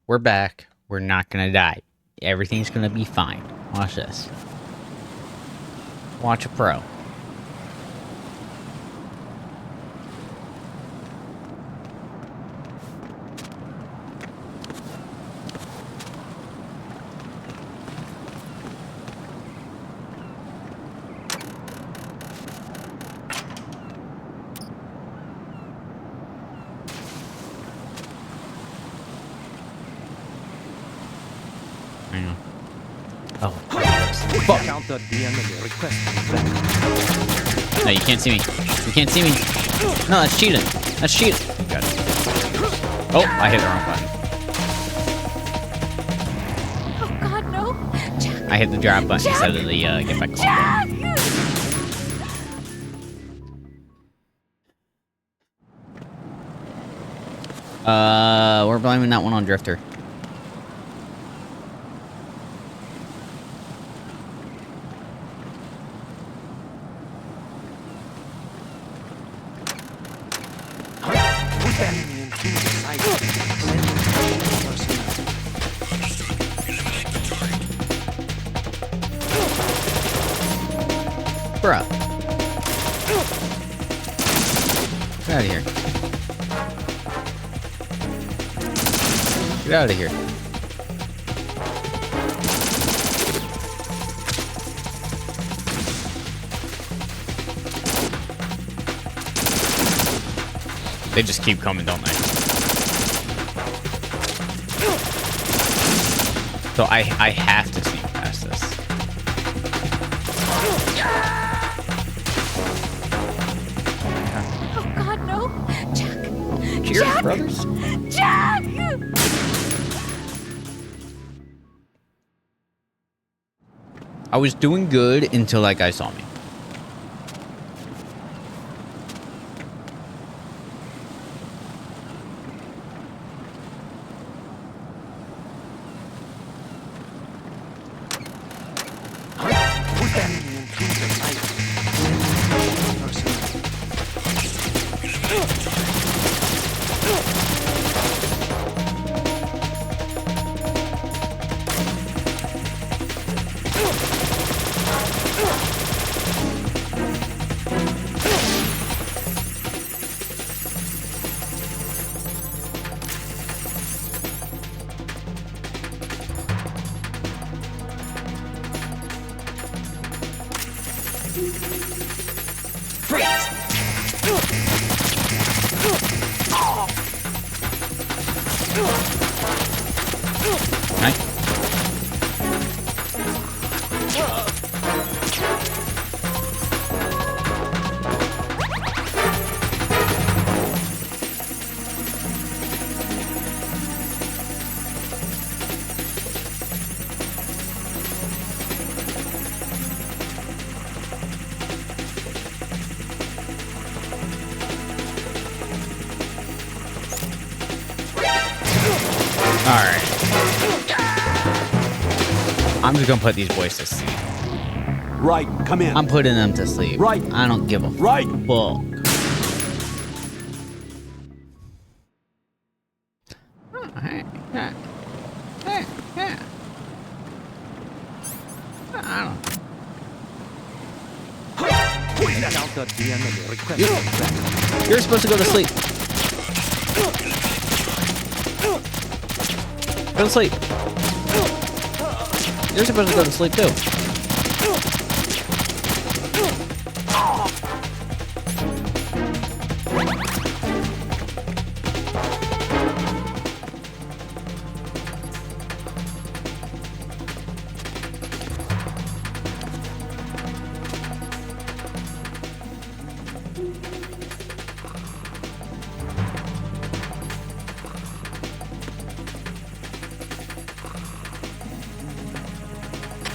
We're back. We're not gonna die. Everything's gonna be fine. Watch this. Watch a pro. Hang on. Oh. Fuck. Counter the enemy request. No, you can't see me. You can't see me. No, that's cheating. That's cheating. Got it. Oh, I hit the wrong button. Oh God, no! Jack, I hit the drop button Jack! instead of the get back on Jack! button. We're blaming that one on Drifter. Put enemy into the site. Bruh. Get out of here. Get out of here. They just keep coming, don't they? So I have to sneak past this. Oh God, no! Jack! Cheers, Jack! brothers. Jack! I was doing good until that guy saw me. Put enemy into the site. Right? Alright. I'm just gonna put these boys to sleep. Right, come in. I'm putting them to sleep. Right. I don't give a Right. fuck. I don't. Counter the enemy request. You're supposed to go to sleep. Go to sleep. You're supposed to go to sleep too.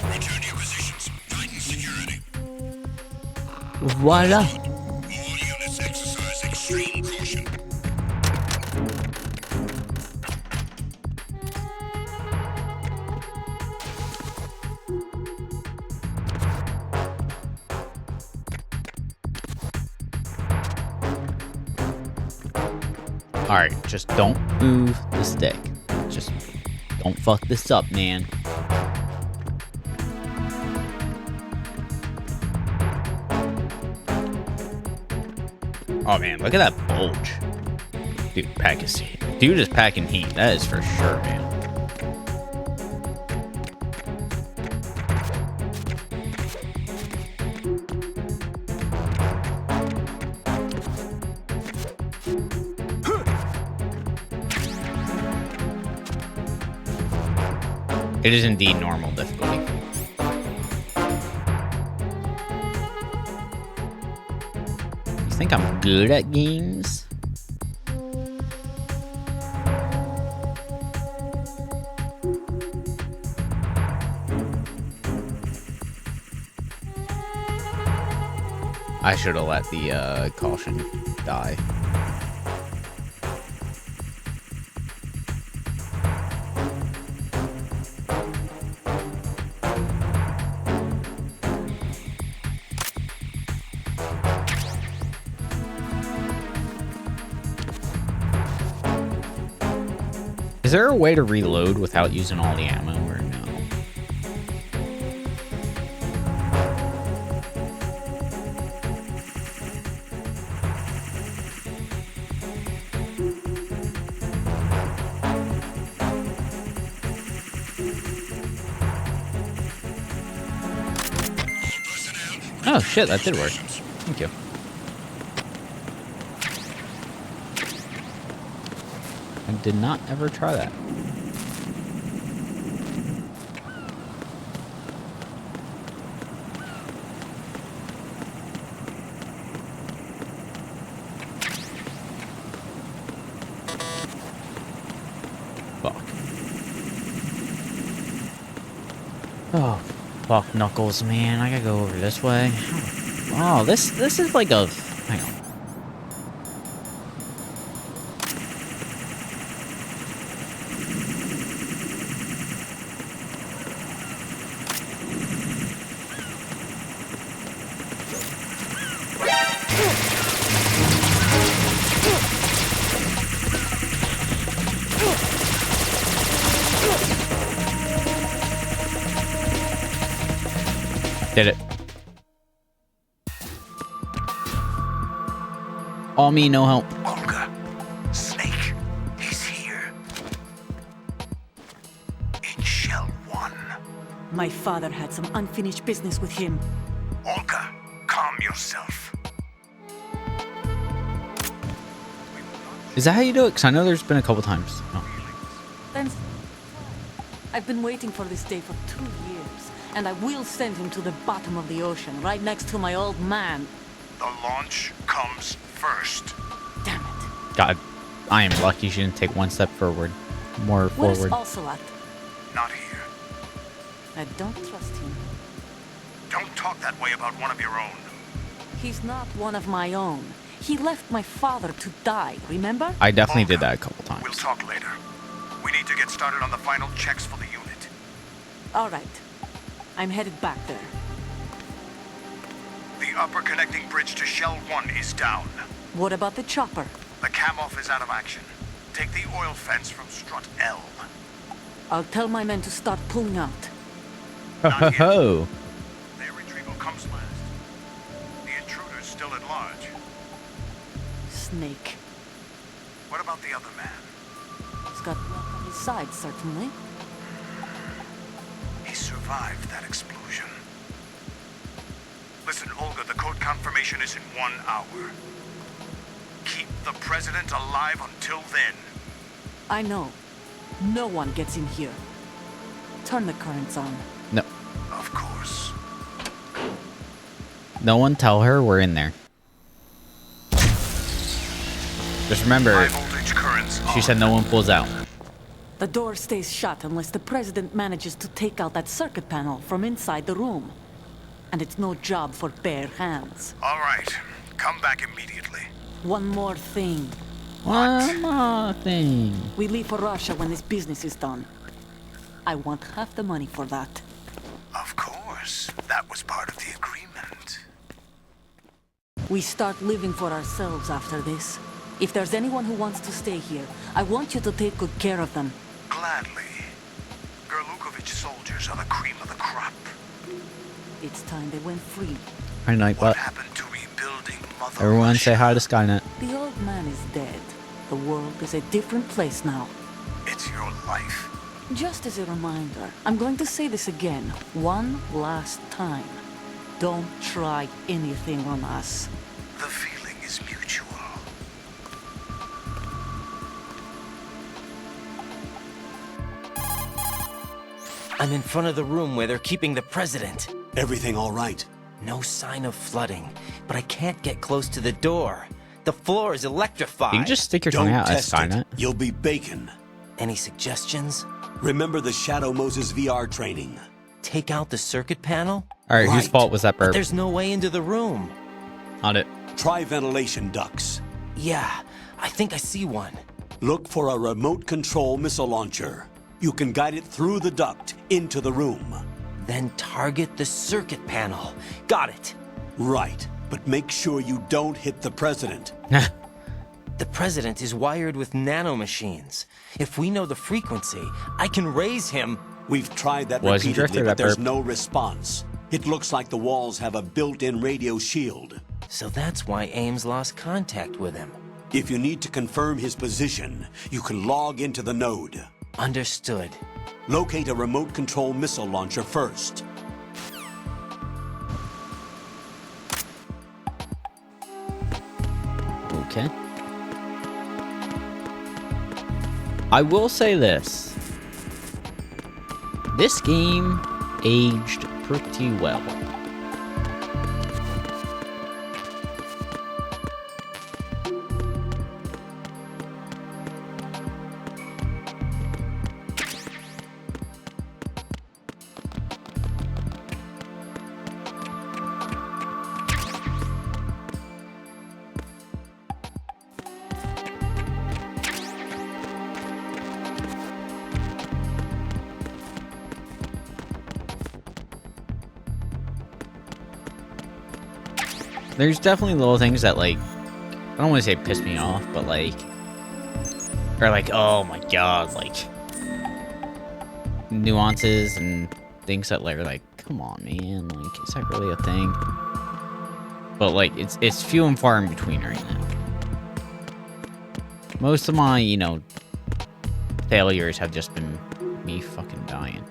Return to your positions. Titan security. Voila. All units exercise extreme caution. Alright, just don't move the stick. Just Don't fuck this up, man. Oh man, look at that bulge. Dude, dude is packing heat. That is for sure, man. It is indeed normal difficulty. You think I'm good at games? I should have let the caution die. Is there a way to reload without using all the ammo or no? Oh shit, that did work. Thank you. I did not ever try that. Fuck. Oh, fuck Knuckles, man. I gotta go over this way. Oh, this is like a... Hang on. Did it. All me, no help. Olga, Snake, he's here. In Shell 1. My father had some unfinished business with him. Olga, calm yourself. Is that how you do it? Because I know there's been a couple times. Oh. Then I've been waiting for this day for 2 years, and I will send him to the bottom of the ocean, right next to my old man. The launch comes first. Damn it. God, I am lucky she didn't take one step forward. More Where's forward. Ocelot? Not here. I don't trust him. Don't talk that way about one of your own. He's not one of my own. He left my father to die, remember? I definitely Olga, did that a couple times. We'll talk later. We need to get started on the final checks for the unit. All right. I'm headed back there. The upper connecting bridge to Shell 1 is down. What about the chopper? The cam-off is out of action. Take the oil fence from strut L. I'll tell my men to start pulling out. Ho ho ho. Their retrieval comes last. The intruder's still at large. Snake. What about the other man? He's got luck on his side, certainly. He survived that explosion. Listen, Olga, the code confirmation is in 1 hour. Keep the president alive until then. I know. No one gets in here. Turn the currents on. No. Of course. No one tell her we're in there. Just remember, High voltage currents she said no one pulls out. The door stays shut unless the president manages to take out that circuit panel from inside the room. And it's no job for bare hands. All right. Come back immediately. One more thing. One more thing. We leave for Russia when this business is done. I want half the money for that. Of course. That was part of the agreement. We start living for ourselves after this. If there's anyone who wants to stay here, I want you to take good care of them. Gladly. Savage soldiers are the cream of the crop. It's time they went free. Hi, Nightbot. What happened to rebuilding Mother Everyone Russia? say hi to Skynet. The old man is dead. The world is a different place now. It's your life. Just as a reminder, I'm going to say this again, one last time. Don't try anything on us. The feeling is mutual. I'm in front of the room where they're keeping the president. Everything all right? No sign of flooding, but I can't get close to the door. The floor is electrified. You can just stick your tongue Don't out as test it. Skynet. You'll be bacon. Any suggestions? Remember the Shadow Moses VR training. Take out the circuit panel? Alright, whose Right. fault was that burp? There's no way into the room. Not it. Try ventilation ducts. Yeah, I think I see one. Look for a remote control missile launcher. You can guide it through the duct into the room. Then target the circuit panel. Got it. Right, but make sure you don't hit the president. The president is wired with nanomachines. If we know the frequency, I can raise him. We've tried that Wasn't repeatedly, Drifter but that there's burp? no response. It looks like the walls have a built-in radio shield. So that's why Ames lost contact with him. If you need to confirm his position, you can log into the node. Understood. Locate a remote control missile launcher first. Okay. I will say this. This game aged pretty well. There's definitely little things that, like, I don't want to say piss me off, but, like, are like, oh my god, like, nuances and things that, like, are like, come on, man, like, is that really a thing? But, like, it's few and far in between right now. Most of my, you know, failures have just been me fucking dying.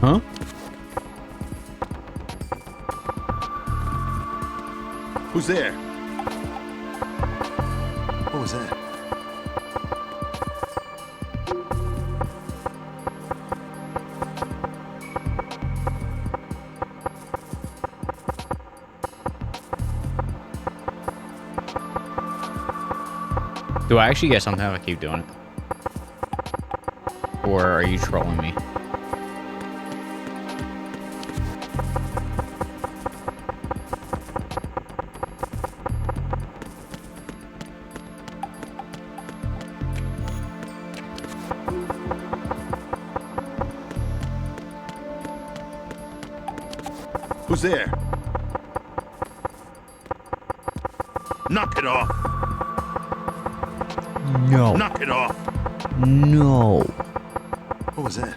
Huh? Who's there? What was that? Do I actually get something if I keep doing it? Or are you trolling me? Who's there? Knock it off! No. Knock it off! No. What was that?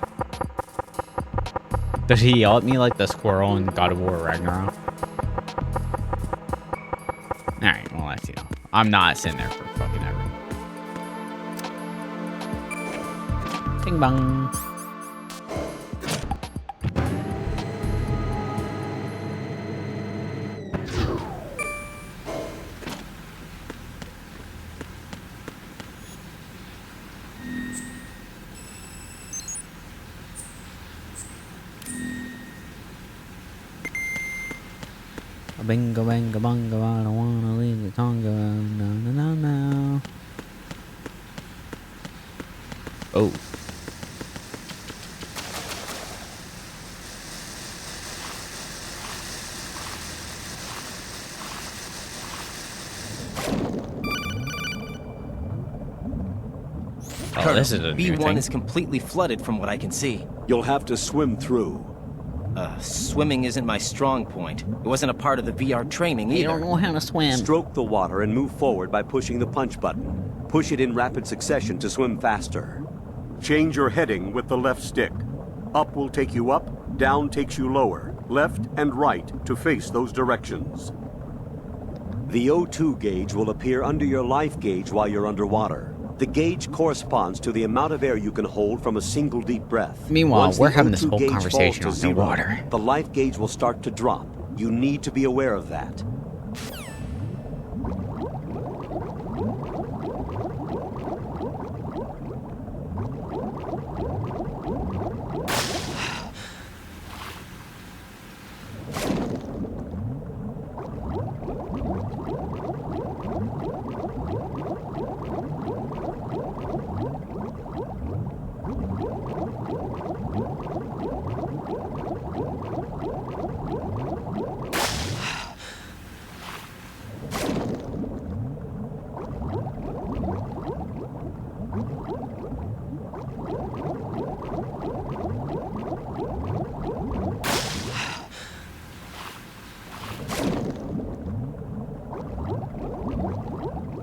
Does he yell at me like the squirrel in God of War Ragnarok? Alright, well, that's, you know, I'm not sitting there for fucking ever. Bing bong. Bingo, bango, bongo, I don't wanna leave the Congo. No, no, no, no. Oh. Oh, this is a new B1 thing. is completely flooded from what I can see. You'll have to swim through. Swimming isn't my strong point. It wasn't a part of the VR training You either. don't know how to swim. Stroke the water and move forward by pushing the punch button. Push it in rapid succession to swim faster. Change your heading with the left stick. Up will take you up, down takes you lower, left and right to face those directions. The O2 gauge will appear under your life gauge while you're underwater. The gauge corresponds to the amount of air you can hold from a single deep breath. Meanwhile, Once we're the having this O2 whole gauge conversation falls to underwater. zero, the life gauge will start to drop. You need to be aware of that.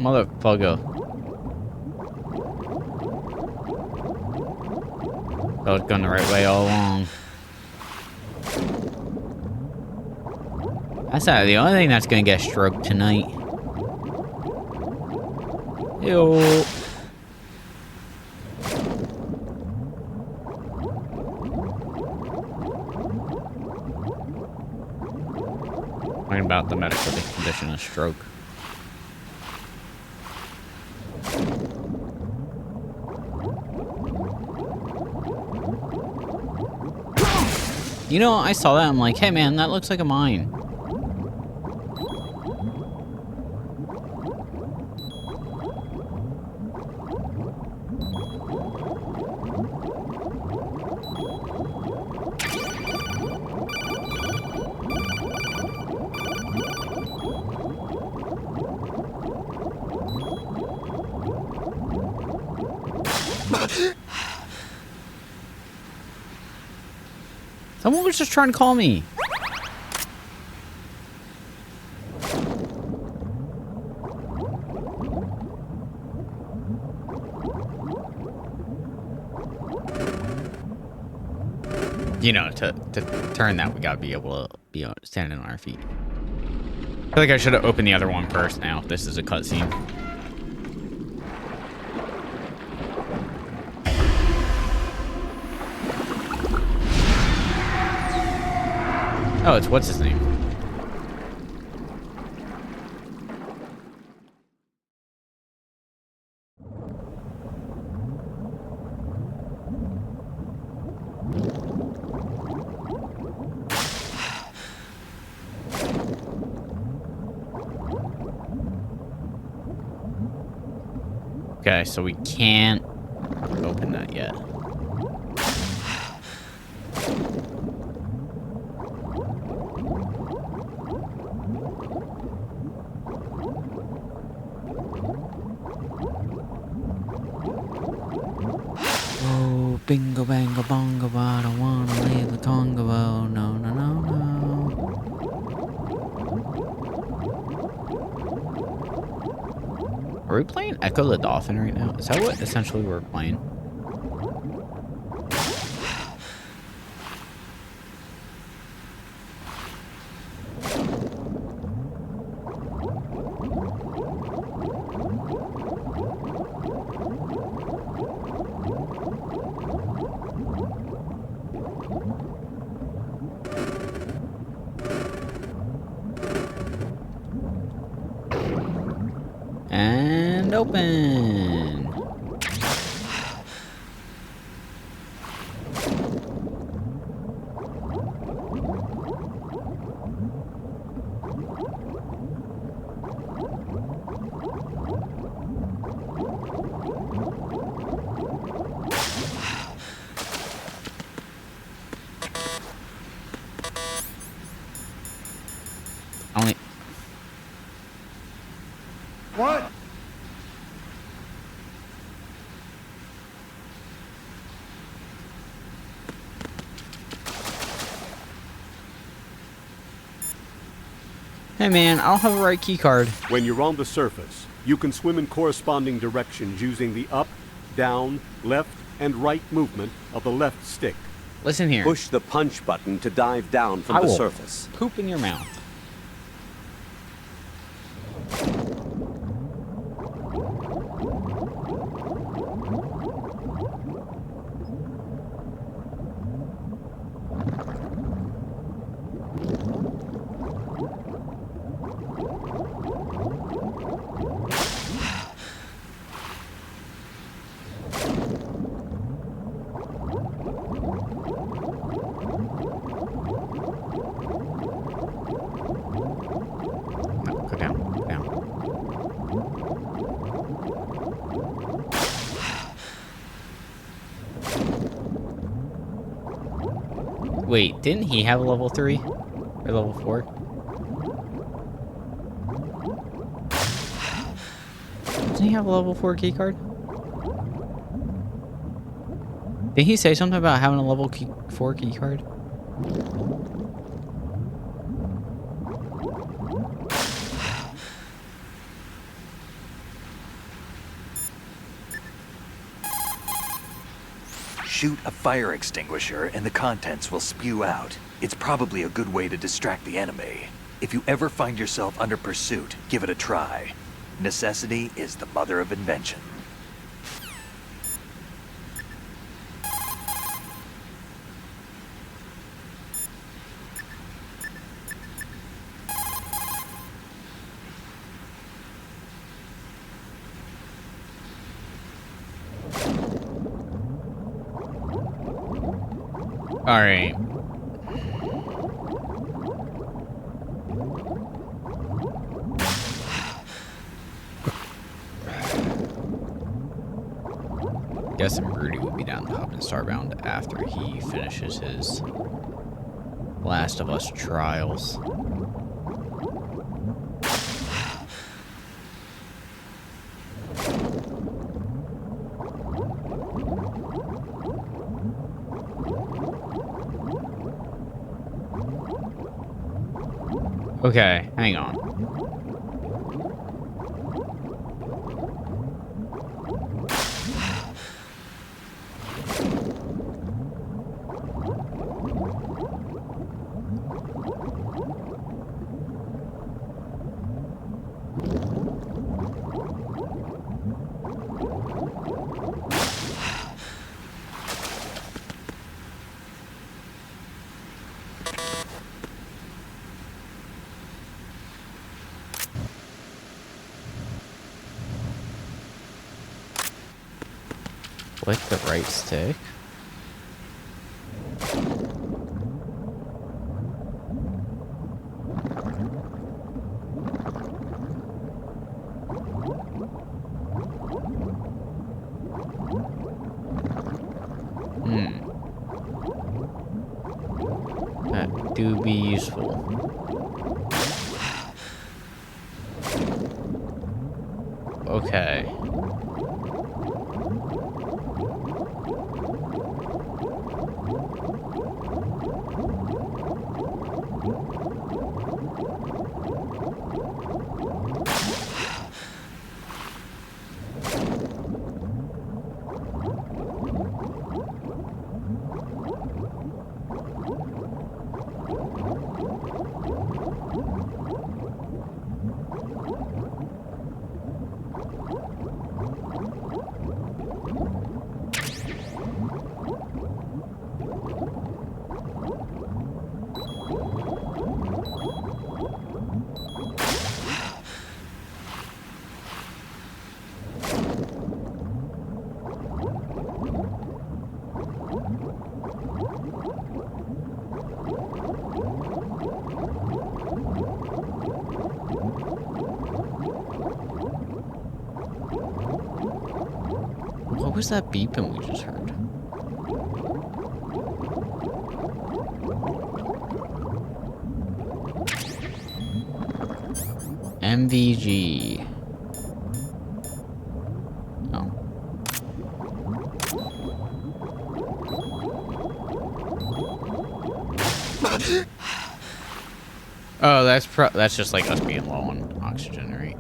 Motherfucker. I was going the right way all along. That's not the only thing that's gonna get stroked tonight. Ew. Talking about the medical condition of stroke. You know, I saw that, I'm like, hey man, that looks like a mine. Someone was just trying to call me. You know, to turn that, we gotta be able to be standing on our feet. I feel like I should have opened the other one first now. This is a cutscene. Oh, it's what's his name? Okay, so we can't open that yet. Oh, bingo, bango, bongo, I don't wanna leave the Congo. No, no, no, no. Are we playing Echo the Dolphin right now? Is that what essentially we're playing? And open. Only What? Hey man, I don't have a right key card. When you're on the surface, you can swim in corresponding directions using the up, down, left, and right movement of the left stick. Listen here. Push the punch button to dive down from I the will surface. poop in your mouth. No, go down, go down. Wait, didn't he have a level 3? Or level 4? Didn't he have a level 4 key card? Did he say something about having a level 4 key card? Shoot a fire extinguisher and the contents will spew out. It's probably a good way to distract the enemy. If you ever find yourself under pursuit, give it a try. Necessity is the mother of invention. All right. Guessing Rudy will be down the hub in Starbound after he finishes his Last of Us trials. Okay, hang on. Click the right stick. That do be useful. Okay. What was that beeping we just heard? MVG. Oh. Oh, that's just like us being low on oxygen, right?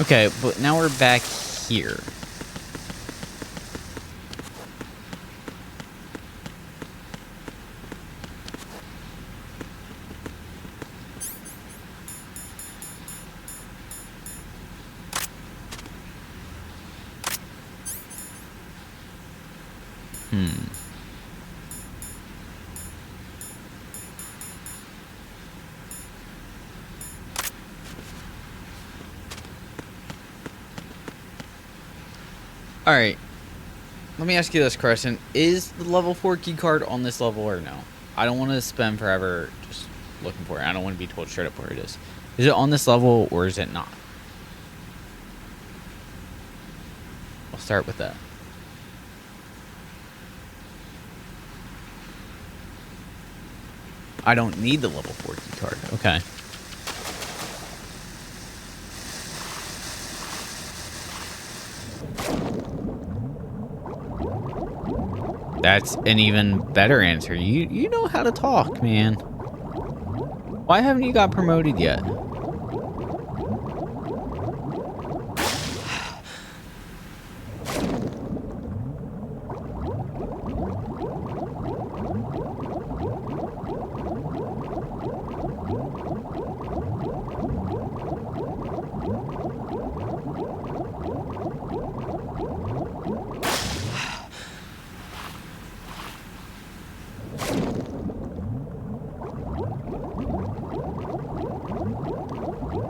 Okay, but now we're back here. Alright. Let me ask you this, Crescent. Is the level 4 key card on this level or no? I don't want to spend forever just looking for it. I don't want to be told straight up where it is. Is it on this level or is it not? I'll start with that. I don't need the level 4 key card. Okay. That's an even better answer. You know how to talk, man. Why haven't you got promoted yet?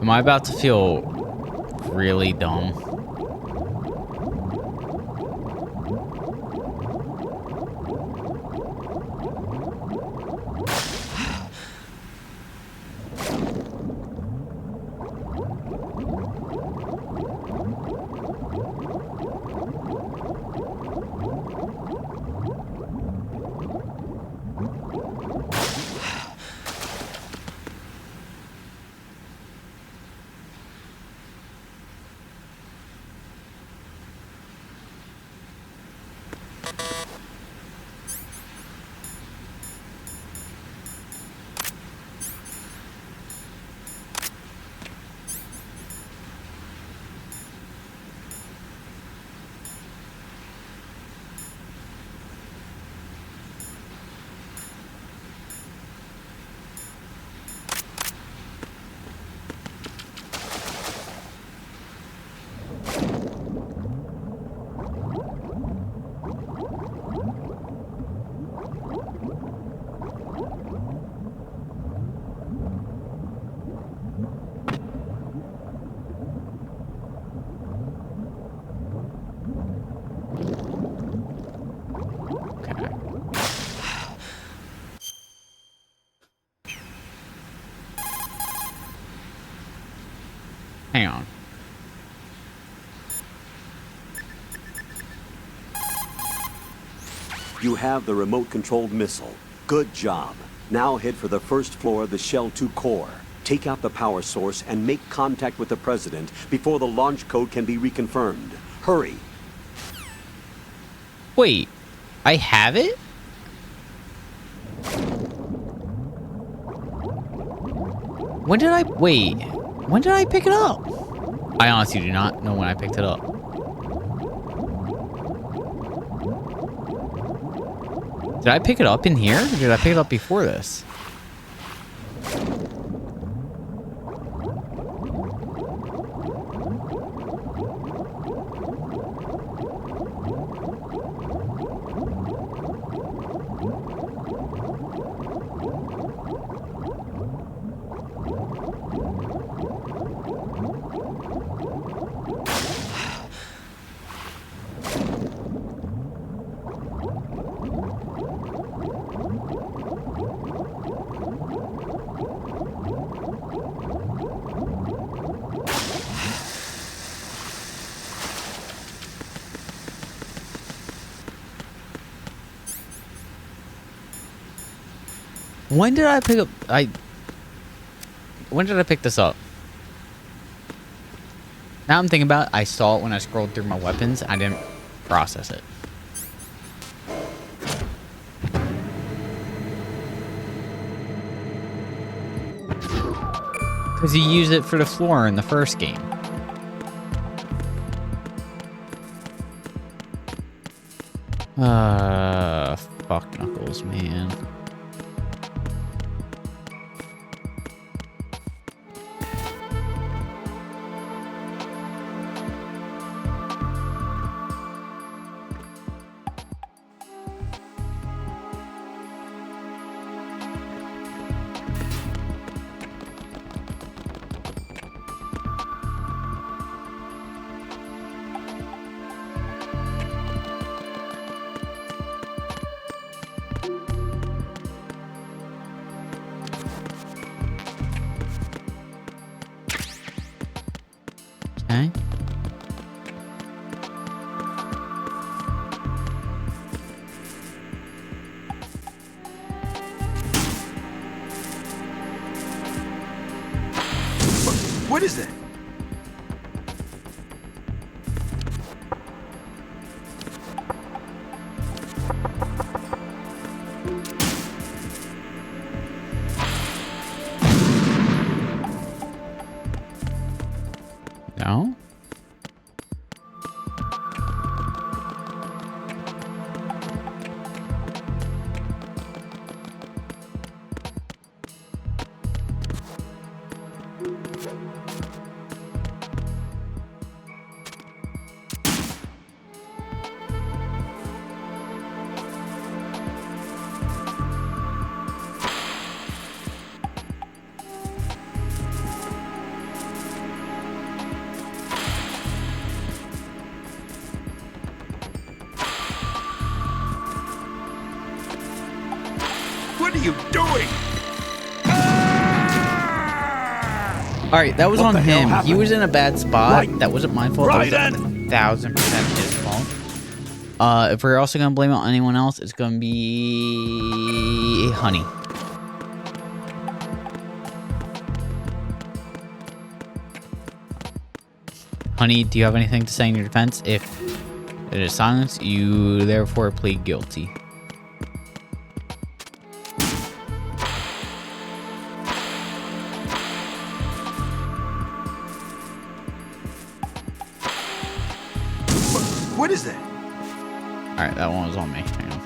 Am I about to feel really dumb? Hang on. You have the remote-controlled missile. Good job. Now head for the first floor of the Shell 2 core. Take out the power source and make contact with the President before the launch code can be reconfirmed. Hurry. Wait, I have it? When did I pick it up? I honestly do not know when I picked it up. Did I pick it up in here? Or did I pick it up before this? When did I pick up? When did I pick this up? Now I'm thinking about it, I saw it when I scrolled through my weapons. I didn't process it. Because he used it for the floor in the first game. Fuck Knuckles, man. Okay. What is it? No? What are you doing? Alright, that was What on the hell him. He happened? was in a bad spot. Right. That wasn't my fault. Right That was 1,000% his fault. If we're also gonna blame it on anyone else, it's gonna be Honey. Honey, do you have anything to say in your defense? If it is silence, you therefore plead guilty. What is that? Alright, that one was on me. Hang on.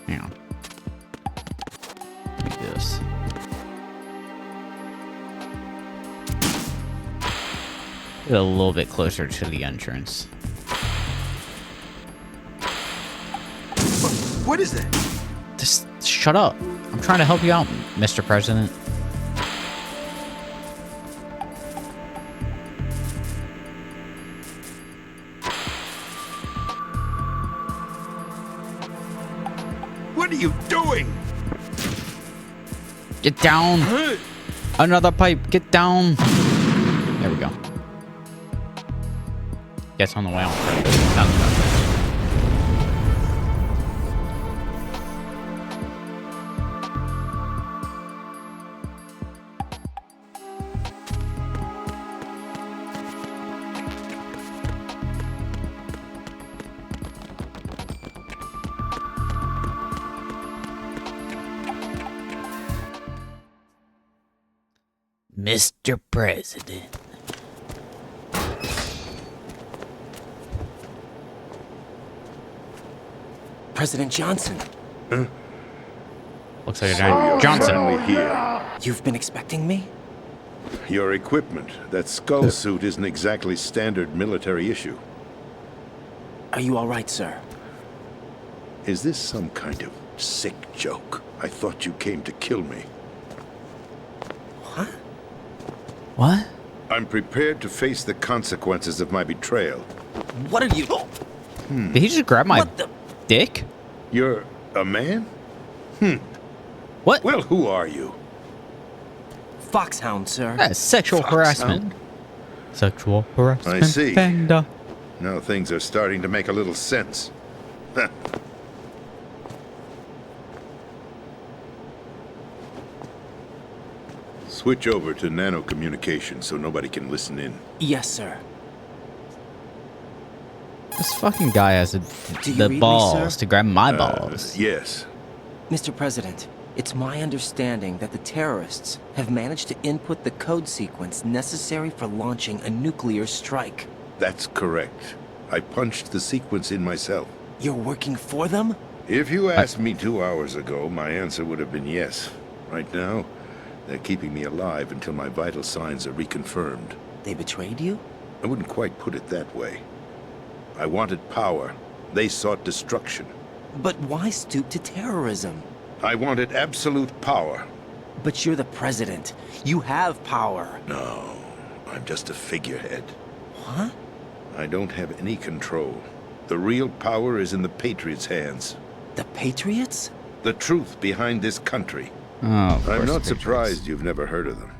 Hang on. Let me do this. Get a little bit closer to the entrance. What is that? Just shut up. I'm trying to help you out, Mr. President. What are you doing? Get down. Another pipe. Get down. There we go. Guess on the way out. Sounds perfect. Mr. President. President Johnson, Looks like a Johnson. Finally here. you've been expecting me? Your equipment, that skull suit isn't exactly standard military issue. Are you all right, sir? Is this some kind of sick joke? I thought you came to kill me. What? What? I'm prepared to face the consequences of my betrayal. What are you? Did he just grab my What the? dick? You're a man? What? Well, who are you? Foxhound, sir. That's sexual harassment. Foxhound? Sexual harassment. I see. Panda. Now things are starting to make a little sense. Switch over to nano-communication so nobody can listen in. Yes, sir. This fucking guy has Do you the read me, balls sir? to grab my balls. Yes. Mr. President, it's my understanding that the terrorists have managed to input the code sequence necessary for launching a nuclear strike. That's correct. I punched the sequence in myself. You're working for them? If you asked me 2 hours ago, my answer would have been yes. Right now, they're keeping me alive until my vital signs are reconfirmed. They betrayed you? I wouldn't quite put it that way. I wanted power. They sought destruction. But why stoop to terrorism? I wanted absolute power. But you're the president. You have power. No, I'm just a figurehead. What? I don't have any control. The real power is in the Patriots' hands. The Patriots? The truth behind this country. Oh, of I'm course not the surprised Patriots. you've never heard of them.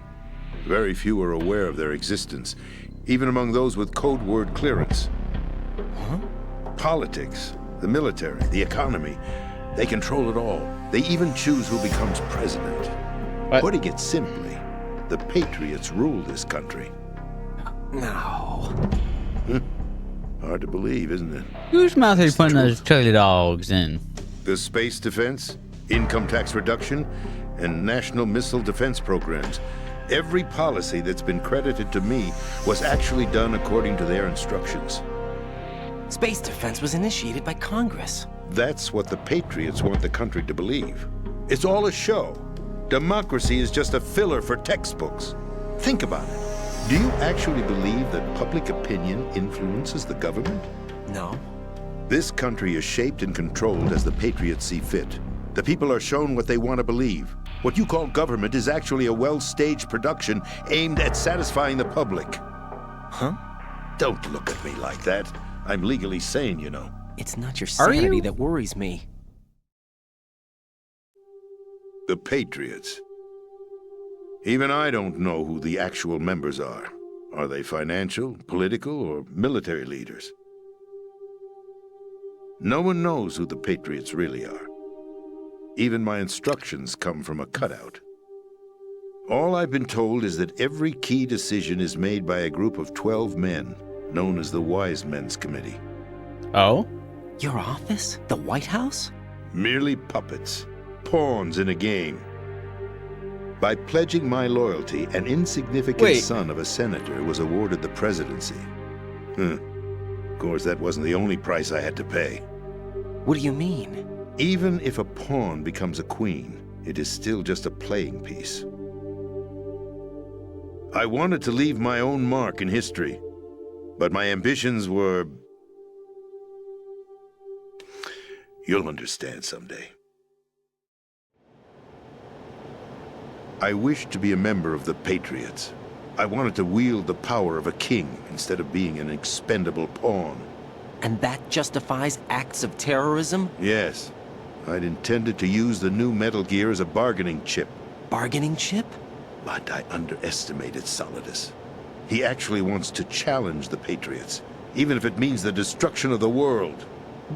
Very few are aware of their existence, even among those with code word clearance. Huh? Politics, the military, the economy, they control it all. They even choose who becomes president. What? Putting it simply, the Patriots rule this country. No. Hard to believe, isn't it? Whose mouth are you It's putting the those chili dogs in? The space defense, income tax reduction, and national missile defense programs. Every policy that's been credited to me was actually done according to their instructions. Space defense was initiated by Congress. That's what the Patriots want the country to believe. It's all a show. Democracy is just a filler for textbooks. Think about it. Do you actually believe that public opinion influences the government? No. This country is shaped and controlled as the Patriots see fit. The people are shown what they want to believe. What you call government is actually a well-staged production aimed at satisfying the public. Huh? Don't look at me like that. I'm legally sane, you know. It's not your Are sanity you? that worries me. The Patriots. Even I don't know who the actual members are. Are they financial, political, or military leaders? No one knows who the Patriots really are. Even my instructions come from a cutout. All I've been told is that every key decision is made by a group of 12 men, known as the Wise Men's Committee. Oh? Your office? The White House? Merely puppets, pawns in a game. By pledging my loyalty, an insignificant Wait. son of a senator was awarded the presidency. Of course, that wasn't the only price I had to pay. What do you mean? Even if a pawn becomes a queen, it is still just a playing piece. I wanted to leave my own mark in history, but my ambitions were... You'll understand someday. I wished to be a member of the Patriots. I wanted to wield the power of a king instead of being an expendable pawn. And that justifies acts of terrorism? Yes, I'd intended to use the new Metal Gear as a bargaining chip. Bargaining chip? But I underestimated Solidus. He actually wants to challenge the Patriots, even if it means the destruction of the world.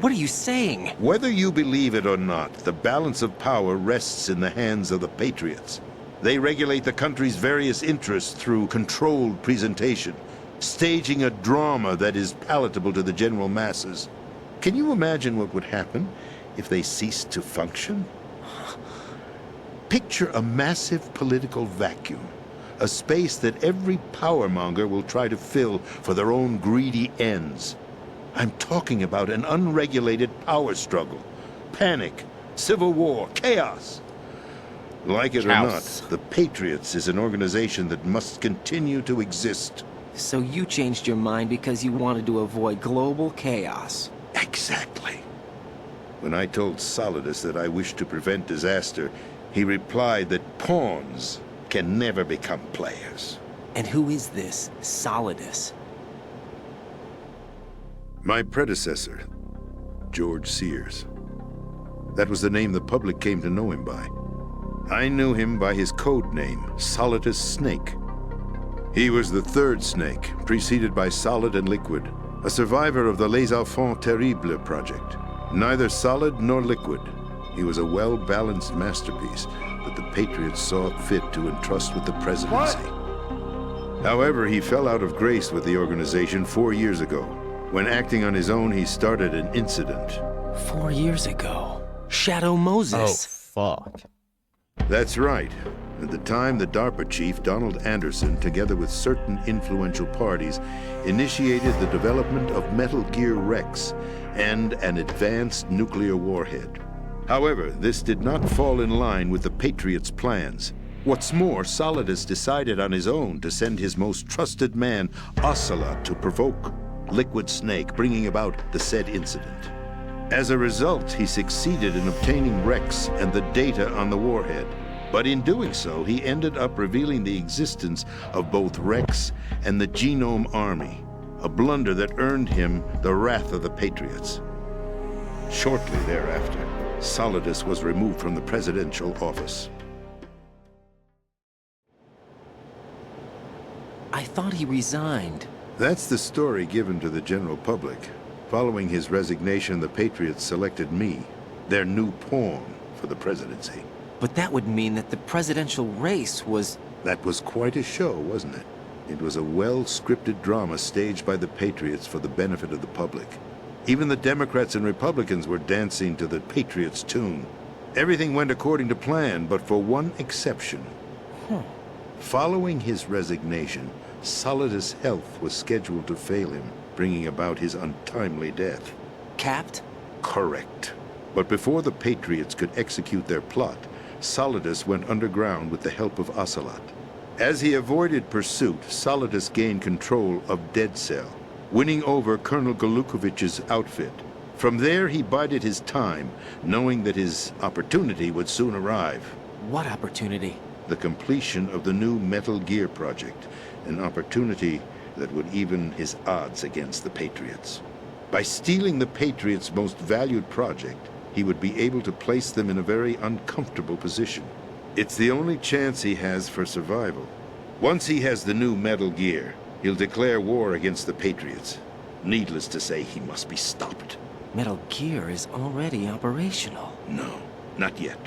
What are you saying? Whether you believe it or not, the balance of power rests in the hands of the Patriots. They regulate the country's various interests through controlled presentation, staging a drama that is palatable to the general masses. Can you imagine what would happen if they ceased to function? Picture a massive political vacuum, a space that every powermonger will try to fill for their own greedy ends. I'm talking about an unregulated power struggle, panic, civil war, chaos. Like it or Chaos. not, the Patriots is an organization that must continue to exist. So you changed your mind because you wanted to avoid global chaos. Exactly. When I told Solidus that I wished to prevent disaster, he replied that pawns can never become players. And who is this Solidus? My predecessor, George Sears. That was the name the public came to know him by. I knew him by his code name, Solidus Snake. He was the third snake, preceded by Solid and Liquid. a survivor of the Les Enfants Terribles project. Neither solid nor liquid, he was a well-balanced masterpiece that the Patriots saw fit to entrust with the presidency. However, he fell out of grace with the organization 4 years ago. When acting on his own, he started an incident. 4 years ago. Shadow Oh, Moses. fuck. That's right. At the time, the DARPA chief, Donald Anderson, together with certain influential parties, initiated the development of Metal Gear Rex and an advanced nuclear warhead. However, this did not fall in line with the Patriots' plans. What's more, Solidus decided on his own to send his most trusted man, Ocelot, to provoke Liquid Snake, bringing about the said incident. As a result, he succeeded in obtaining Rex and the data on the warhead. But in doing so, he ended up revealing the existence of both Rex and the Genome Army, a blunder that earned him the wrath of the Patriots. Shortly thereafter, Solidus was removed from the presidential office. I thought he resigned. That's the story given to the general public. Following his resignation, the Patriots selected me, their new pawn, for the presidency. But that would mean that the presidential race was... That was quite a show, wasn't it? It was a well-scripted drama staged by the Patriots for the benefit of the public. Even the Democrats and Republicans were dancing to the Patriots' tune. Everything went according to plan, but for one exception. Following his resignation, Solidus' health was scheduled to fail him, bringing about his untimely death. Capped? Correct. But before the Patriots could execute their plot, Solidus went underground with the help of Ocelot. As he avoided pursuit, Solidus gained control of Dead Cell, winning over Colonel Golukovich's outfit. From there, he bided his time, knowing that his opportunity would soon arrive. What opportunity? The completion of the new Metal Gear project, an opportunity that would even his odds against the Patriots. By stealing the Patriots' most valued project, he would be able to place them in a very uncomfortable position. It's the only chance he has for survival. Once he has the new Metal Gear, he'll declare war against the Patriots. Needless to say, he must be stopped. Metal Gear is already operational. No, not yet.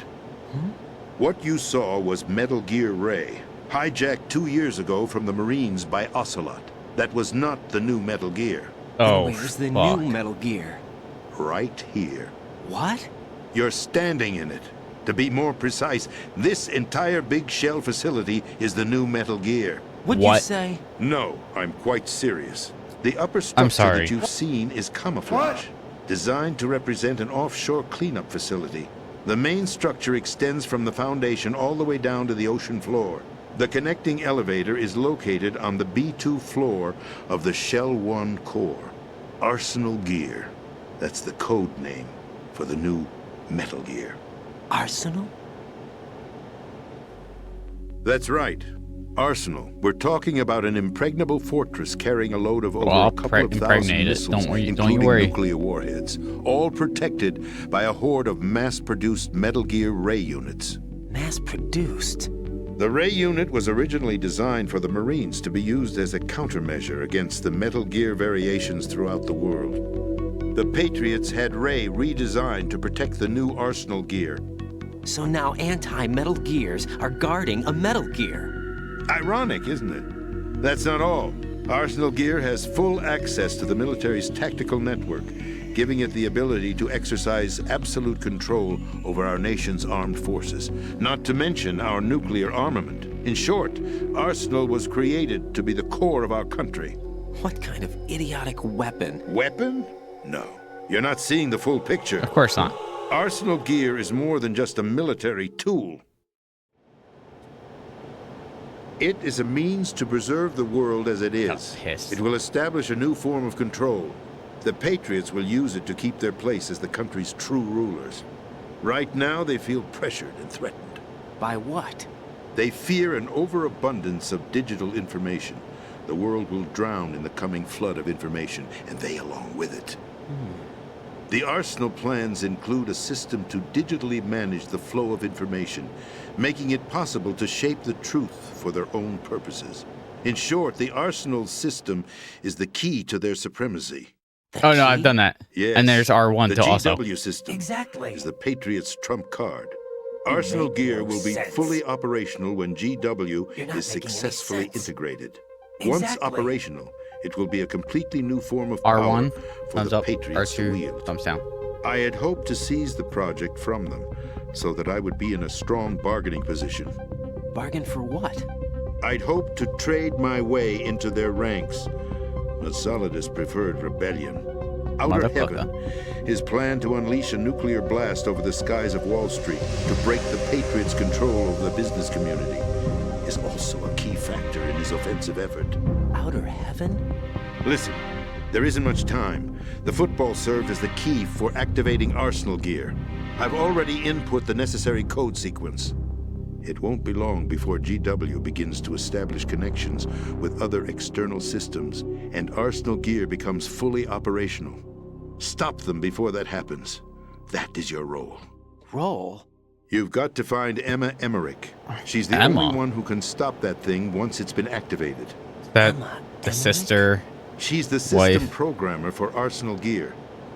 What you saw was Metal Gear Ray, hijacked 2 years ago from the Marines by Ocelot. That was not the new Metal Gear. Oh, Where's the fuck. new Metal Gear? Right here. What? You're standing in it. To be more precise, this entire big shell facility is the new Metal Gear. What'd you What? say? No, I'm quite serious. The upper structure sorry. that you've seen is camouflage, designed to represent an offshore cleanup facility. The main structure extends from the foundation all the way down to the ocean floor. The connecting elevator is located on the B2 floor of the Shell 1 core. Arsenal Gear. That's the code name for the new Metal Gear. Arsenal? That's right. Arsenal. We're talking about an impregnable fortress carrying a load of over I'll a couple of thousand impregnate it. missiles, Don't worry- don't including you worry. nuclear warheads, all protected by a horde of mass-produced Metal Gear Ray units. Mass-produced? The Ray unit was originally designed for the Marines to be used as a countermeasure against the Metal Gear variations throughout the world. The Patriots had Ray redesigned to protect the new Arsenal Gear. So now anti-Metal Gears are guarding a Metal Gear. Ironic, isn't it? That's not all. Arsenal Gear has full access to the military's tactical network, giving it the ability to exercise absolute control over our nation's armed forces, not to mention our nuclear armament. In short, Arsenal was created to be the core of our country. What kind of idiotic weapon? Weapon? No. You're not seeing the full picture. Of course not. Arsenal Gear is more than just a military tool. It is a means to preserve the world as it is. pissed. It will establish a new form of control. The Patriots will use it to keep their place as the country's true rulers. Right now, they feel pressured and threatened. By what? They fear an overabundance of digital information. The world will drown in the coming flood of information, and they along with it. The Arsenal plans include a system to digitally manage the flow of information, making it possible to shape the truth for their own purposes. In short, the Arsenal system is the key to their supremacy. Oh no, I've done that. Yes. And there's R1 the to also. GW system Exactly. is the Patriots' trump card. Arsenal make gear no will be sense. fully operational when GW You're not is making any successfully sense. integrated. Once Exactly. operational, it will be a completely new form of R1, power for thumbs the up. Patriots to R2, wield. thumbs down. I had hoped to seize the project from them, so that I would be in a strong bargaining position. Bargain for what? I'd hoped to trade my way into their ranks, but Solidus preferred rebellion. Outer Heaven, his plan to unleash a nuclear blast over the skies of Wall Street to break the Patriots' control over the business community, is also a key factor in his offensive effort. Outer Heaven? Listen, there isn't much time. The football served as the key for activating Arsenal gear. I've already input the necessary code sequence. It won't be long before GW begins to establish connections with other external systems, and Arsenal gear becomes fully operational. Stop them before that happens. That is your role. Role? You've got to find Emma Emmerich. She's the Emma? only one who can stop that thing once it's been activated. That Emma the Emmerich? sister. She's the system Wife. programmer for Arsenal gear.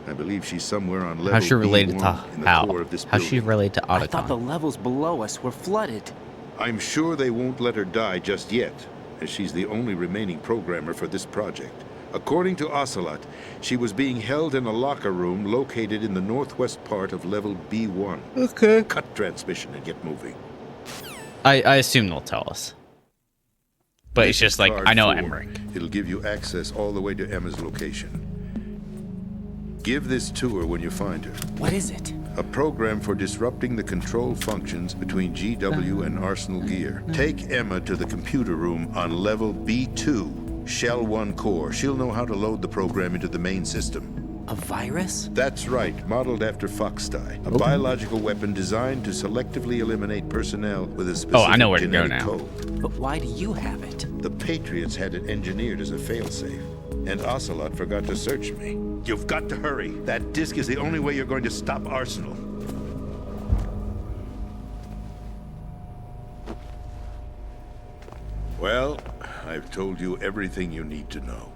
I believe she's somewhere on level How's she related to B1 in the Hal? core of this How's she building. related to I thought the Otacon? levels below us were flooded. I'm sure they won't let her die just yet, as she's the only remaining programmer for this project. According to Ocelot, she was being held in a locker room located in the northwest part of level B1. Okay. Cut transmission and get moving. I assume they'll tell us. But it's just like, Card I know 4. Emmerich. It'll give you access all the way to Emma's location. Give this to her when you find her. What is it? A program for disrupting the control functions between GW and Arsenal gear. Take Emma to the computer room on level B2, Shell 1 core. She'll know how to load the program into the main system. A virus? That's right, modeled after Foxdie, a biological weapon designed to selectively eliminate personnel with a specific I know where to go genetic now. code. But why do you have it? The Patriots had it engineered as a failsafe, and Ocelot forgot to search me. You've got to hurry. That disk is the only way you're going to stop Arsenal. Well, I've told you everything you need to know.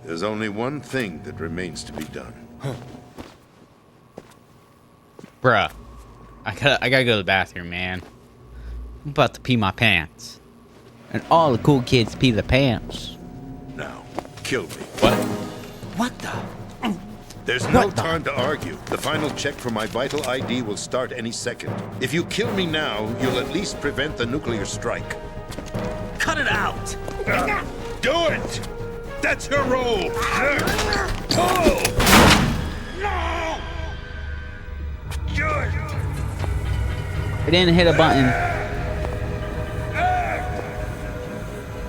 There's only one thing that remains to be done. Bruh. I gotta go to the bathroom, man. I'm about to pee my pants. And all the cool kids pee their pants. Now, kill me. What? What the? There's no time to argue. The final check for my vital ID will start any second. If you kill me now, you'll at least prevent the nuclear strike. Cut it out! Do it! That's your role! Pull! No! Good. I didn't hit a button.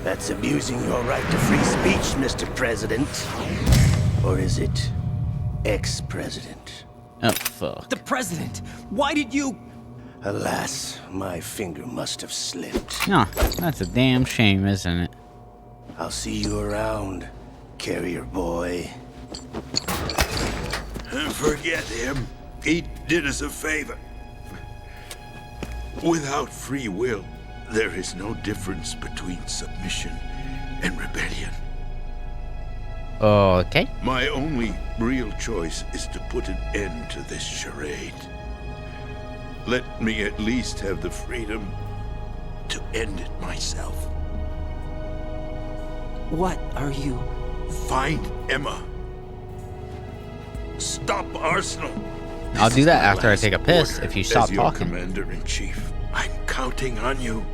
That's abusing your right to free speech, Mr. President. Or is it ex-president? Oh, fuck. The president! Why did you... Alas, my finger must have slipped. No, that's a damn shame, isn't it? I'll see you around, carrier boy. Forget him. He did us a favor. Without free will, there is no difference between submission and rebellion. Okay. My only real choice is to put an end to this charade. Let me at least have the freedom to end it myself. What are you... Find Emma. Stop Arsenal. I'll do that after I Last take a piss order if you stop as your talking. Commander-in-Chief. I'm counting on you.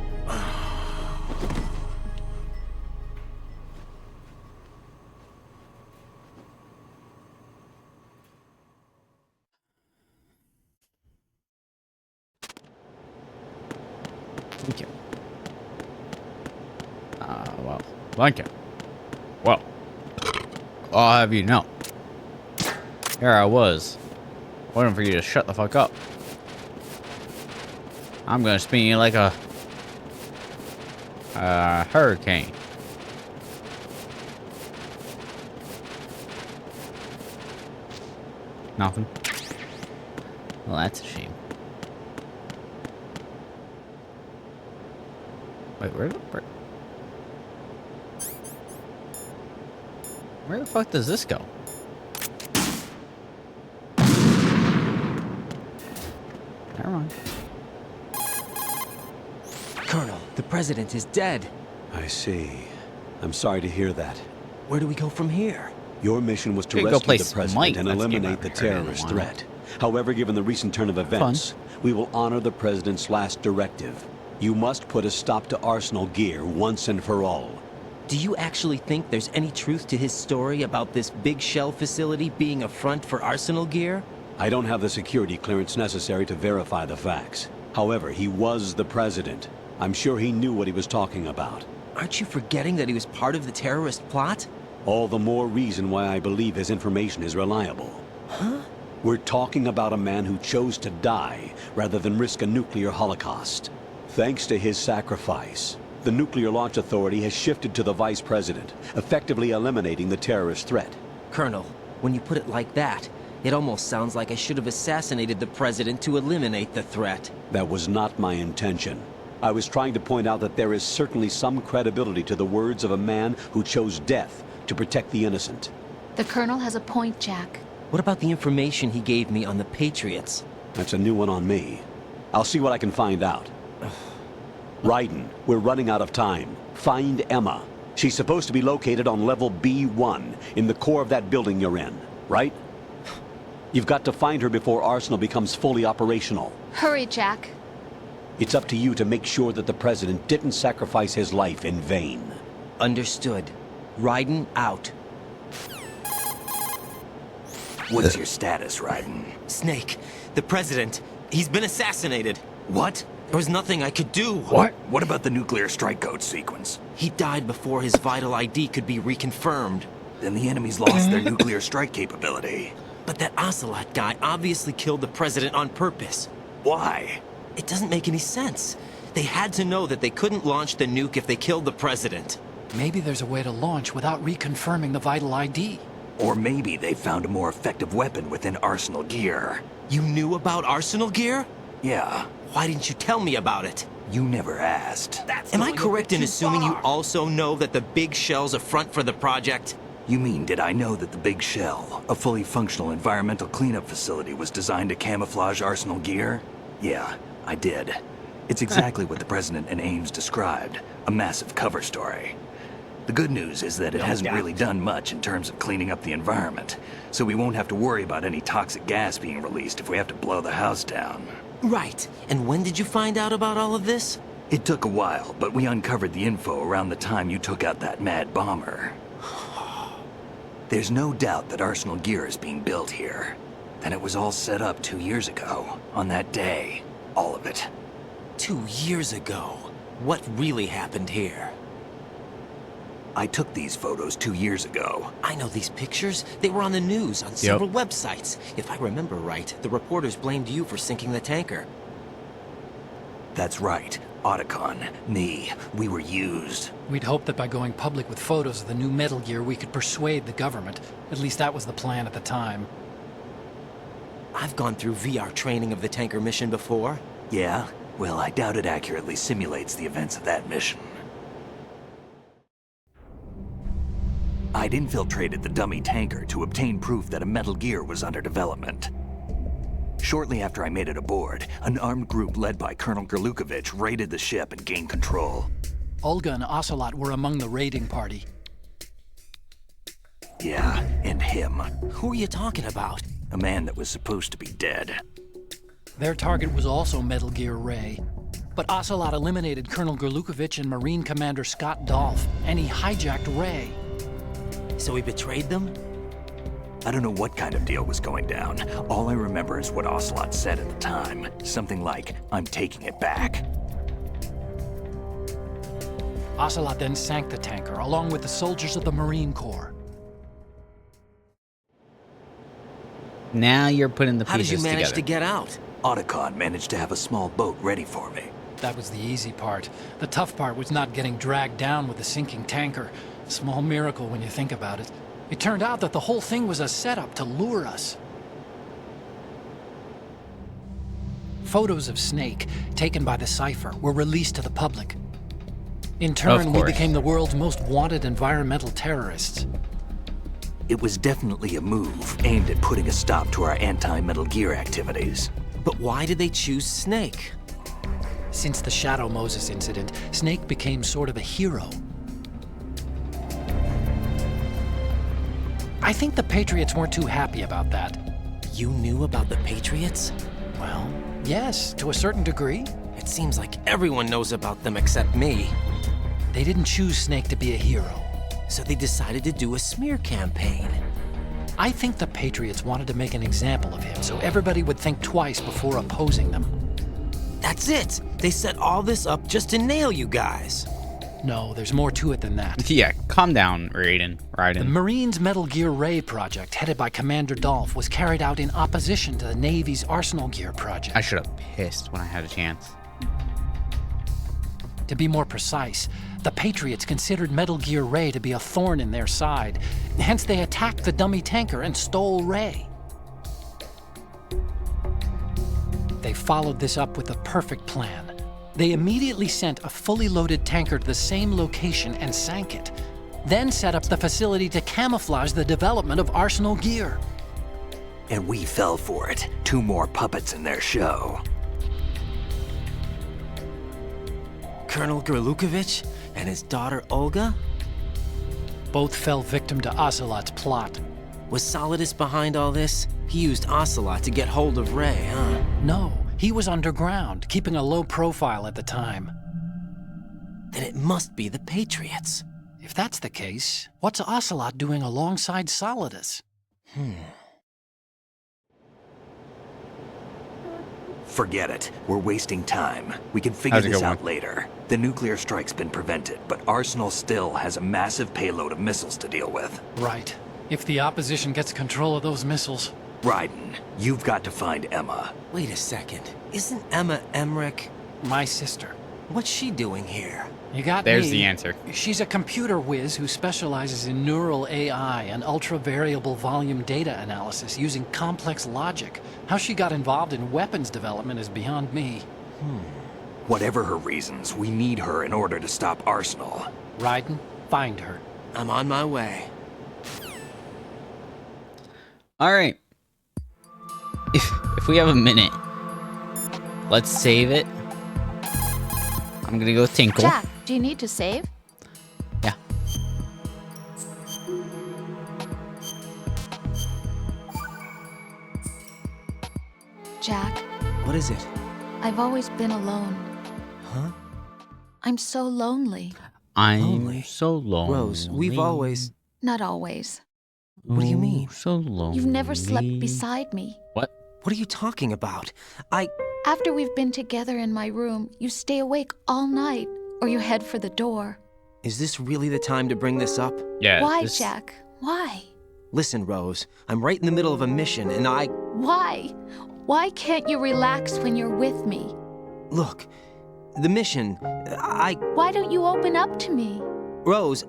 Thank you. Well, thank you. Well, I'll have you know. Here I was, waiting for you to shut the fuck up. I'm gonna spin you like a hurricane. Nothing. Well, that's a shame. Wait, where the fuck does this go? Never mind. Colonel, the president is dead. I see. I'm sorry to hear that. Where do we go from here? Your mission was to We could go rescue play the president Smite. and That's a game eliminate I the haven't heard in a terrorist while. threat. However, given the recent turn of events, we will honor the president's last directive. You must put a stop to Arsenal Gear once and for all. Do you actually think there's any truth to his story about this big shell facility being a front for Arsenal Gear? I don't have the security clearance necessary to verify the facts. However, he was the president. I'm sure he knew what he was talking about. Aren't you forgetting that he was part of the terrorist plot? All the more reason why I believe his information is reliable. Huh? We're talking about a man who chose to die rather than risk a nuclear holocaust. Thanks to his sacrifice, the Nuclear Launch Authority has shifted to the vice president, effectively eliminating the terrorist threat. Colonel, when you put it like that, it almost sounds like I should have assassinated the president to eliminate the threat. That was not my intention. I was trying to point out that there is certainly some credibility to the words of a man who chose death to protect the innocent. The Colonel has a point, Jack. What about the information he gave me on the Patriots? That's a new one on me. I'll see what I can find out. Raiden, we're running out of time. Find Emma. She's supposed to be located on level B1, in the core of that building you're in, right? You've got to find her before Arsenal becomes fully operational. Hurry, Jack. It's up to you to make sure that the president didn't sacrifice his life in vain. Understood. Raiden out. What's your status, Raiden? Snake, the president, he's been assassinated. What? There was nothing I could do. What about the nuclear strike code sequence? He died before his vital ID could be reconfirmed. Then the enemy's lost their nuclear strike capability. But that Ocelot guy obviously killed the president on purpose. Why? It doesn't make any sense. They had to know that they couldn't launch the nuke if they killed the president. Maybe there's a way to launch without reconfirming the vital ID. Or maybe they found a more effective weapon within Arsenal Gear. You knew about Arsenal Gear? Yeah. Why didn't you tell me about it? You never asked. Am I correct in assuming you also know that the Big Shell's a front for the project? You mean, did I know that the Big Shell, a fully functional environmental cleanup facility, was designed to camouflage Arsenal Gear? Yeah, I did. It's exactly what the President and Ames described, a massive cover story. The good news is that it hasn't really done much in terms of cleaning up the environment, so we won't have to worry about any toxic gas being released if we have to blow the house down. Right. And when did you find out about all of this? It took a while, but we uncovered the info around the time you took out that mad bomber. There's no doubt that Arsenal Gear is being built here. And it was all set up 2 years ago, on that day. All of it. 2 years ago? What really happened here? I took these photos 2 years ago. I know these pictures. They were on the news, on several websites. If I remember right, the reporters blamed you for sinking the tanker. That's right. Otacon, me, we were used. We'd hoped that by going public with photos of the new Metal Gear, we could persuade the government. At least that was the plan at the time. I've gone through VR training of the tanker mission before. Yeah? Well, I doubt it accurately simulates the events of that mission. I'd infiltrated the dummy tanker to obtain proof that a Metal Gear was under development. Shortly after I made it aboard, an armed group led by Colonel Gerlukovich raided the ship and gained control. Olga and Ocelot were among the raiding party. Yeah, and him. Who are you talking about? A man that was supposed to be dead. Their target was also Metal Gear Ray. But Ocelot eliminated Colonel Gerlukovich and Marine Commander Scott Dolph, and he hijacked Ray. So he betrayed them? I don't know what kind of deal was going down. All I remember is what Ocelot said at the time. Something like, "I'm taking it back." Ocelot then sank the tanker, along with the soldiers of the Marine Corps. Now you're putting the How pieces did you manage together. to get out? Otacon managed to have a small boat ready for me. That was the easy part. The tough part was not getting dragged down with the sinking tanker. Small miracle when you think about it. It turned out that the whole thing was a setup to lure us. Photos of Snake, taken by the Cypher, were released to the public. In turn, we course. became the world's most wanted environmental terrorists. It was definitely a move aimed at putting a stop to our anti-Metal Gear activities. But why did they choose Snake? Since the Shadow Moses incident, Snake became sort of a hero. I think the Patriots weren't too happy about that. You knew about the Patriots? Well, yes, to a certain degree. It seems like everyone knows about them except me. They didn't choose Snake to be a hero. So they decided to do a smear campaign. I think the Patriots wanted to make an example of him so everybody would think twice before opposing them. That's it! They set all this up just to nail you guys. No, there's more to it than that. Yeah, calm down, Raiden. The Marines' Metal Gear Ray project, headed by Commander Dolph, was carried out in opposition to the Navy's Arsenal Gear project. I should have pissed when I had a chance. To be more precise, the Patriots considered Metal Gear Ray to be a thorn in their side. Hence, they attacked the dummy tanker and stole Ray. They followed this up with a perfect plan. They immediately sent a fully loaded tanker to the same location and sank it. Then set up the facility to camouflage the development of Arsenal Gear. And we fell for it. 2 more puppets in their show. Colonel Gerlukovich and his daughter Olga? Both fell victim to Ocelot's plot. Was Solidus behind all this? He used Ocelot to get hold of Ray, huh? No, he was underground, keeping a low profile at the time. Then it must be the Patriots. If that's the case, what's Ocelot doing alongside Solidus? Forget it. We're wasting time. We can figure this out later. The nuclear strike's been prevented, but Arsenal still has a massive payload of missiles to deal with. Right. If the opposition gets control of those missiles... Raiden, you've got to find Emma. Wait a second. Isn't Emma Emmerich my sister? What's she doing here? You got There's me. the answer. She's a computer whiz who specializes in neural AI and ultra-variable volume data analysis using complex logic. How she got involved in weapons development is beyond me. Whatever her reasons, we need her in order to stop Arsenal. Raiden, find her. I'm on my way. All right. If we have a minute, let's save it. I'm gonna go tinkle. Jack, do you need to save? Yeah. Jack, What is it? I've always been alone. Huh? I'm so lonely. I'm Lonely. so lonely. Rose, we've always... Not always. What do you mean? So lonely. You've never slept beside me. What? What are you talking about? After we've been together in my room, you stay awake all night, or you head for the door. Is this really the time to bring this up? Yeah. Why, Jack? Why? Listen, Rose, I'm right in the middle of a mission and Why? Why can't you relax when you're with me? Look, the mission, Why don't you open up to me? Rose,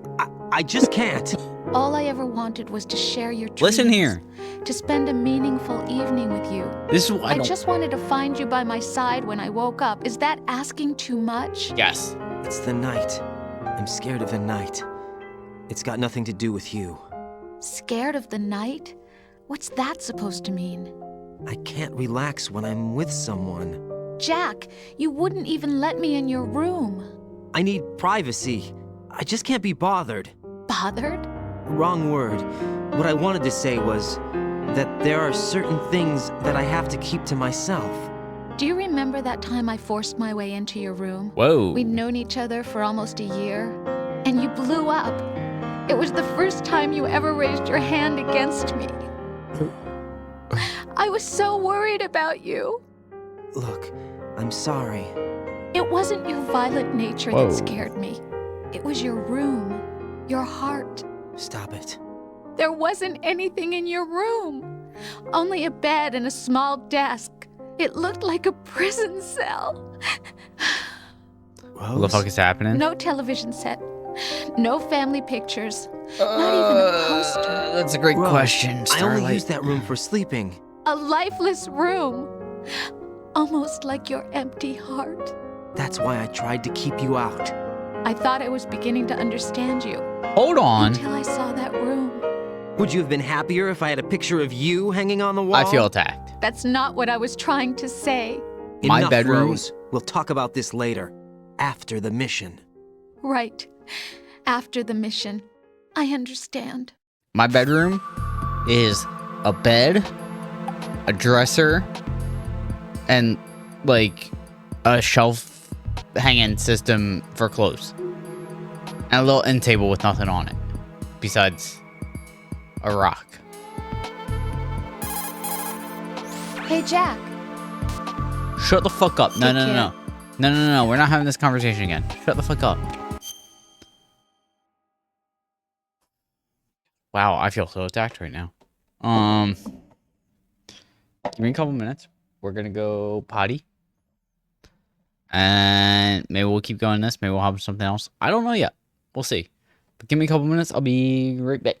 I just can't. All I ever wanted was to share your dreams. Listen here. To spend a meaningful evening with you. This is why I just wanted to find you by my side when I woke up. Is that asking too much? Yes. It's the night. I'm scared of the night. It's got nothing to do with you. Scared of the night? What's that supposed to mean? I can't relax when I'm with someone. Jack, you wouldn't even let me in your room. I need privacy. I just can't be bothered. Bothered? Wrong word. What I wanted to say was that there are certain things that I have to keep to myself. Do you remember that time I forced my way into your room? Whoa. We'd known each other for almost a year, and you blew up. It was the first time you ever raised your hand against me. I was so worried about you. Look, I'm sorry. It wasn't your violent nature Whoa. that scared me. It was your room, your heart. Stop it. There wasn't anything in your room. Only a bed and a small desk. It looked like a prison cell. Rose? What the fuck is happening? No television set. No family pictures. Not even a poster. That's a great Rose, question, I Starlight. only use that room for sleeping. A lifeless room. Almost like your empty heart. That's why I tried to keep you out. I thought I was beginning to understand you. Hold on. Until I saw that room. Would you have been happier if I had a picture of you hanging on the wall? I feel attacked. That's not what I was trying to say. My Enough, bedroom. Rose. We'll talk about this later. After the mission. Right. After the mission. I understand. My bedroom is a bed, a dresser, and like a shelf hanging system for clothes. And a little end table with nothing on it. Besides a rock. Hey, Jack. Shut the fuck up. No, Take no, no, care. no. No, no, no, no. We're not having this conversation again. Shut the fuck up. Wow, I feel so attacked right now. Give me a couple minutes. We're gonna go potty. And maybe we'll keep going this. Maybe we'll have something else. I don't know yet. We'll see. But give me a couple minutes. I'll be right back.